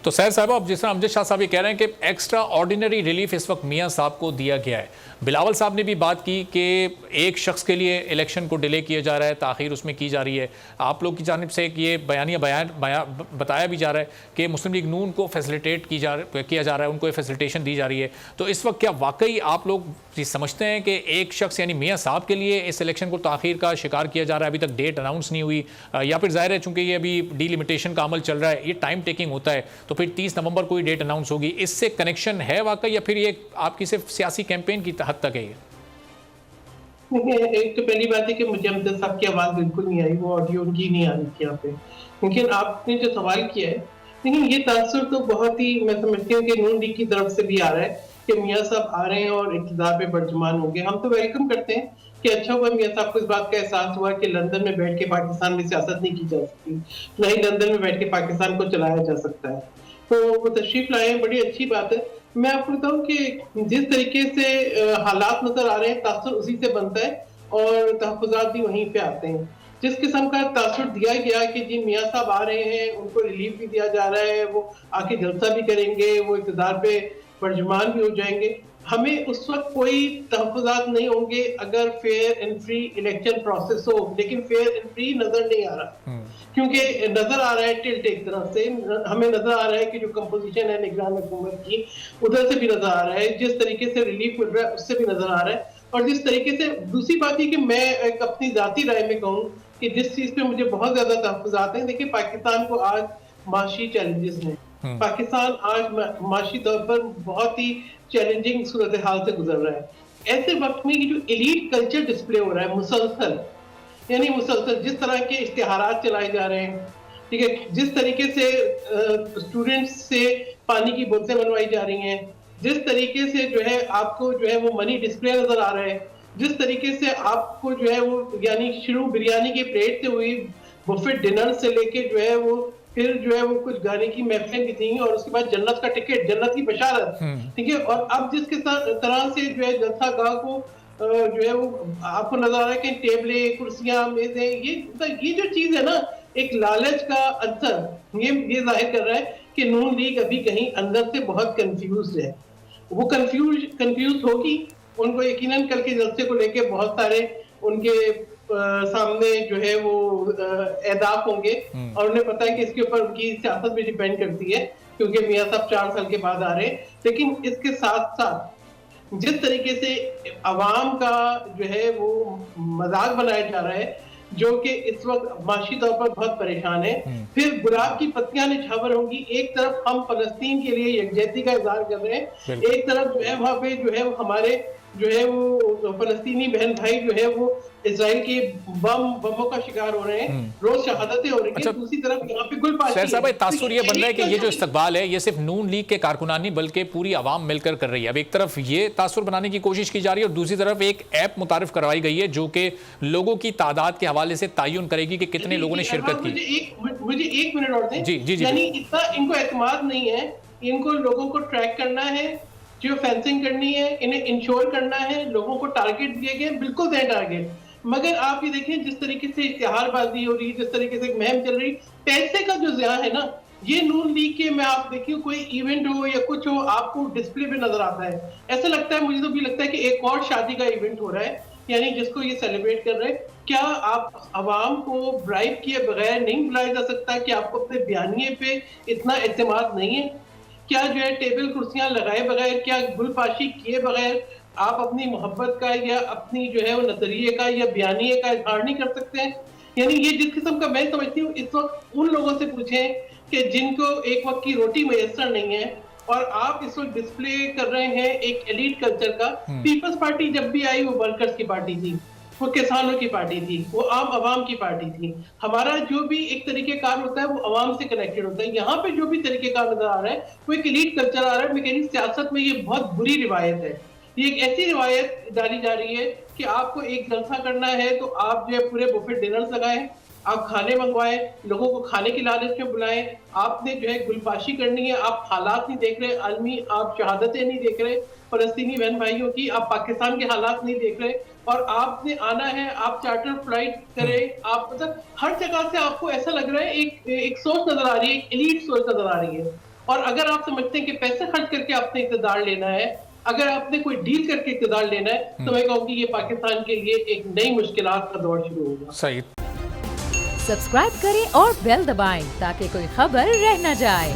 تو سیر صاحب اب جس طرح امجد شاہ صاحب یہ کہہ رہے ہیں کہ ایکسٹرا آرڈینری ریلیف اس وقت میاں صاحب کو دیا گیا ہے، بلاول صاحب نے بھی بات کی کہ ایک شخص کے لیے الیکشن کو ڈیلے کیا جا رہا ہے، تاخیر اس میں کی جا رہی ہے، آپ لوگ کی جانب سے یہ بتایا بھی جا رہا ہے کہ مسلم لیگ نون کو فیسلیٹیٹ کیا جا رہا ہے، ان کو فیسلیٹیشن دی جا رہی ہے، تو اس وقت کیا واقعی آپ لوگ سمجھتے ہیں کہ ایک شخص یعنی میاں صاحب کے لیے اس الیکشن کو تاخیر کا شکار کیا جا رہا ہے، ابھی تک ڈیٹ اناؤنس نہیں ہوئی، یا پھر ظاہر ہے چونکہ یہ ابھی ڈی لمیٹیشن کا عمل چل رہا ہے، یہ ٹائم ٹیکنگ ہوتا ہے، تو پھر 30 نومبر کو ہی ڈیٹ اناؤنس ہوگی، اس سے کنیکشن ہے واقعی یا پھر یہ آپ کی صرف سیاسی کیمپین کی حد تک ہے؟ ایک تو پہلی بات ہے کہ مجھے امجد صاحب کی آواز بالکل نہیں آئی، وہ آڈیو ان کی نہیں آ رہی تھی یہاں پہ، لیکن آپ نے جو سوال کیا ہے، لیکن یہ تاثر تو بہت ہی میں سمجھتی ہوں کہ نون لیگ کی طرف سے بھی آ رہا ہے کہ میاں صاحب آ رہے ہیں اور اقتدار پہ برجمان ہوں گے۔ ہم تو ویلکم کرتے ہیں کہ اچھا ہوا میاں صاحب کو اس بات کا احساس ہوا کہ لندن میں بیٹھ کے پاکستان میں سیاست نہیں کی جا سکتی، نہ ہی لندن میں بیٹھ کے پاکستان کو چلایا جا سکتا ہے، تو وہ تشریف لائے ہیں، بڑی اچھی بات ہے۔ میں آپ کو بتاؤں کہ جس طریقے سے حالات نظر آ رہے ہیں تاثر اسی سے بنتا ہے اور تحفظات بھی وہیں پہ آتے ہیں۔ جس قسم کا تاثر دیا گیا کہ جی میاں صاحب آ رہے ہیں، ان کو ریلیف بھی دیا جا رہا ہے، وہ آ کے جلسہ بھی کریں گے، وہ اقتدار پہ برجمان بھی ہو جائیں گے، ہمیں اس وقت کوئی تحفظات نہیں ہوں گے اگر fair and free election process ہو، لیکن فیئر اینڈ فری نظر نہیں آ رہا، کیونکہ نظر آ رہا ہے ٹلٹ ایک طرف سے، ہمیں نظر آ رہا ہے کہ جو کمپوزیشن ہے نگران حکومت کی ادھر سے بھی نظر آ رہا ہے، جس طریقے سے ریلیف مل رہا ہے اس سے بھی نظر آ رہا ہے، اور جس طریقے سے دوسری بات یہ کہ میں ایک اپنی ذاتی رائے میں کہوں کہ جس چیز پہ مجھے بہت زیادہ تحفظات ہیں، دیکھیں پاکستان کو آج معاشی چیلنجز ہیں، پاکستان آج معاشی طور پر بہت ہی چیلنجنگ صورتحال سے گزر رہا ہے، ایسے وقت میں یہ جو ایلیٹ کلچر ڈسپلے ہو رہا ہے مسلسل، یعنی مسلسل جس طرح کے اشتہارات چلائے جا رہے ہیں، ٹھیک ہے، جس طریقے سے اسٹوڈنٹس سے پانی کی بوتلیں بنوائی جا رہی ہیں، جس طریقے سے جو ہے آپ کو جو ہے وہ منی ڈسپلے نظر آ رہا ہے، جس طریقے سے آپ کو جو ہے وہ یعنی شروع بریانی کی پلیٹ سے ہوئی، بفٹ ڈنر سے لے کے جو ہے وہ پھر جو ہے وہ کچھ گانے کی محفلیں بھی تھیں، اور اس کے بعد جنت کا ٹکٹ، جنت کی بشارت، ٹھیک ہے، اور اب جس کے طرح سے جو ہے جلسہ گاہ کو جو ہے وہ آپ کو نظر آ رہا ہے کہ ٹیبلیں، کرسیاں، میزیں، یہ جو چیز ہے نا ایک لالچ کا اثر یہ ظاہر کر رہا ہے کہ نون لیگ ابھی کہیں اندر سے بہت کنفیوزڈ ہے، وہ کنفیوز ہوگی، ان کو یقیناً کل کے جلسے کو لے کے بہت سارے ان کے سامنے جو ہے وہ اہداف ہوں گے، اور انہیں پتا ہے کہ اس کے اوپر ان کی سیاست بھی ڈیپینڈ کرتی ہے کیونکہ میاں صاحب 4 سال کے بعد آ رہے ہیں، لیکن اس کے ساتھ ساتھ جس طریقے سے عوام کا جو ہے وہ مذاق بنایا جا رہا ہے جو کہ اس وقت معاشی طور پر بہت پریشان ہے، پھر گلاب کی پتیاں نچھاور ہوں گی، ایک طرف ہم فلسطین کے لیے یکجہتی کا اظہار کر رہے ہیں، ایک طرف جو ہے وہاں پہ جو ہے ہمارے جو ہے وہ فلسطینی بہن بھائی جو ہے وہ اسرائیل کے بموں کا شکار ہو رہے ہیں، روز شہادتیں ہو رہی ہیں، دوسری طرف یہاں پہ گل پاشی سیر صاحب ہے۔ تاثر یہ بن رہا ہے کہ یہ جو استقبال ہے یہ صرف نون لیگ کے کارکنان نہیں بلکہ پوری عوام مل کر رہی ہے، اب ایک طرف یہ تاثر بنانے کی کوشش کی جا رہی ہے اور دوسری طرف ایک ایپ متعارف کروائی گئی ہے جو کہ لوگوں کی تعداد کے حوالے سے تعین کرے گی کہ کتنے لوگوں نے شرکت کی۔ مجھے 1 منٹ اور دیں، یعنی اتنا ان کو اعتماد نہیں ہے، ان کو لوگوں کو ٹریک کرنا ہے، جو فینسنگ کرنی ہے، انہیں انشور کرنا ہے، لوگوں کو ٹارگٹ دیے گئے، بالکل دیں ٹارگٹ، مگر آپ یہ دیکھیں جس طریقے سے اشتہار بازی ہو رہی ہے، جس طریقے سے ایک مہم چل رہی، پیسے کا جو ضیاع ہے نا، یہ نون لیگ کے میں آپ دیکھیں کوئی ایونٹ ہو یا کچھ ہو آپ کو ڈسپلے پہ نظر آتا ہے، ایسا لگتا ہے مجھے تو بھی لگتا ہے کہ ایک اور شادی کا ایونٹ ہو رہا ہے، یعنی جس کو یہ سیلیبریٹ کر رہے ہیں۔ کیا آپ عوام کو برائب کیے بغیر نہیں بلایا جا سکتا کہ آپ کو اپنے بیانیے پہ اتنا اعتماد نہیں ہے؟ کیا جو ہے ٹیبل کرسیاں لگائے بغیر، کیا گل پاشی کیے بغیر آپ اپنی محبت کا یا اپنی جو ہے وہ نظریے کا یا بیانیے کا اظہار نہیں کر سکتے ہیں؟ یعنی یہ جس قسم کا میں سمجھتی ہوں اس وقت ان لوگوں سے پوچھیں کہ جن کو ایک وقت کی روٹی میسر نہیں ہے، اور آپ اس وقت ڈسپلے کر رہے ہیں ایک ایلیٹ کلچر کا۔ پیپلز پارٹی جب بھی آئی وہ ورکرز کی پارٹی تھی، وہ کسانوں کی پارٹی تھی، وہ عوام کی پارٹی تھی، ہمارا جو بھی ایک طریقہ کار ہوتا ہے وہ عوام سے کنیکٹڈ ہوتا ہے، یہاں پہ جو بھی طریقہ کار نظر آ رہا ہے وہ ایک ایلیٹ کلچر آ رہا ہے۔ میں کہہ رہی سیاست میں یہ بہت بری روایت ہے، یہ ایک ایسی روایت ڈالی جا رہی ہے کہ آپ کو ایک جلسہ کرنا ہے تو آپ جو ہے پورے بفٹ ڈنرز لگائیں، آپ کھانے منگوائیں، لوگوں کو کھانے کی لالچ میں بلائیں، آپ نے جو ہے گل پاشی کرنی ہے، آپ حالات نہیں دیکھ رہے عالمی، آپ شہادتیں نہیں دیکھ رہے فلسطینی بہن بھائیوں کی، آپ پاکستان کے حالات نہیں دیکھ رہے، اور آپ نے آنا ہے، آپ چارٹر فلائٹ کریں، آپ مطلب ہر جگہ سے آپ کو ایسا لگ رہا ہے ایک سوچ نظر آ رہی ہے، ایک ایلیٹ سوچ نظر آ رہی ہے، اور اگر آپ سمجھتے ہیں کہ پیسے خرچ کر کے آپ نے اقتدار لینا ہے, اگر آپ نے کوئی ڈیل کر کے اقتدار لینا ہے, تو میں کہوں گی یہ پاکستان کے لیے ایک نئی مشکلات کا دور شروع ہوگا. صحیح. سبسکرائب کریں اور بیل دبائیں تاکہ کوئی خبر رہ نہ جائے.